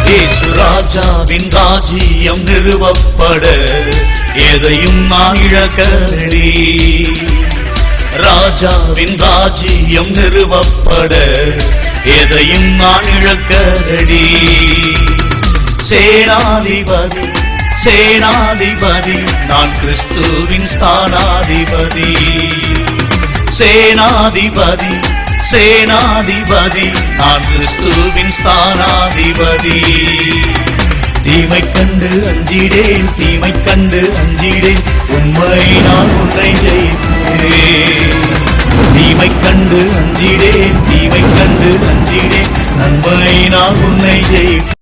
இயேசு ராஜாவின் ராஜ்யம் நிறுவப்பட எதையும் நான் இழக்கடி. ராஜாவின் ராஜ்யம் நிறுவப்பட எதையும் நான் இழக்கடி. சேனாதிபதி சேனாதிபதி நான் கிறிஸ்துவின் ஸ்தானாதிபதி. சேனாதிபதி சேனாதிபதி நான் கிறிஸ்துவின் ஸ்தானாதிபதி. தீமை கண்டு அஞ்சிடேன், தீமை கண்டு அஞ்சிடேன், உண்மை நான் ஒன்றை ஜெயிப்பேன். தீமை கண்டு அஞ்சிடேன், தீமை கண்டு அஞ்சிடேன், நன்மை நான் உன்னை ஜெயிப்பேன்.